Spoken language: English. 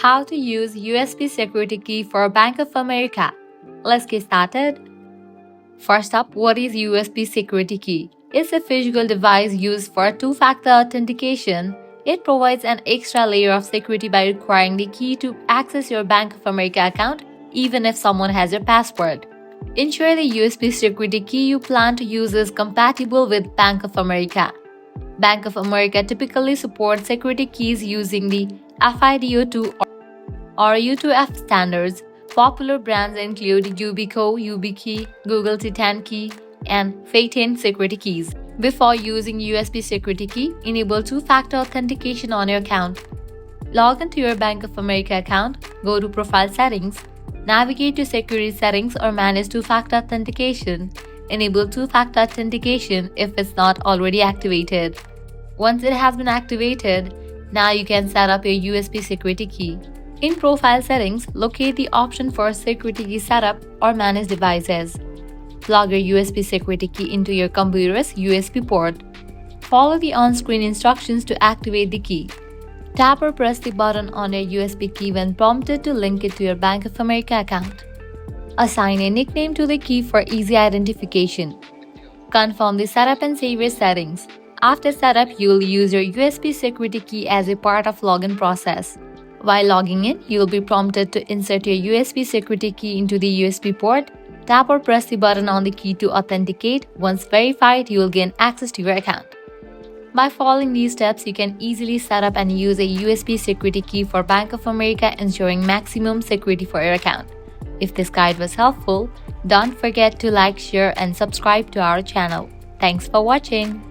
How to use USB security key for Bank of America. Let's get started. First up, what is USB security key? It's a physical device used for two-factor authentication. It provides an extra layer of security by requiring the key to access your Bank of America account even if someone has your password. Ensure the USB security key you plan to use is compatible with Bank of America. Bank of America typically supports security keys using the FIDO2 or U2F standards. Popular brands include Yubico, YubiKey, Google Titan Key, and Phaeton security keys. Before using USB security key, enable two-factor authentication on your account. Log into your Bank of America account, go to Profile Settings, navigate to Security Settings or Manage two-factor authentication. Enable two-factor authentication if it's not already activated. Once it has been activated, now you can set up your USB security key. In Profile Settings, locate the option for Security Key Setup or Manage Devices. Plug your USB security key into your computer's USB port. Follow the on-screen instructions to activate the key. Tap or press the button on your USB key when prompted to link it to your Bank of America account. Assign a nickname to the key for easy identification. Confirm the setup and save your settings. After setup, you'll use your USB security key as a part of login process. While logging in, you'll be prompted to insert your USB security key into the USB port. Tap or press the button on the key to authenticate. Once verified, you will gain access to your account. By following these steps, you can easily set up and use a USB security key for Bank of America, ensuring maximum security for your account. If this guide was helpful, don't forget to like, share, and subscribe to our channel. Thanks for watching.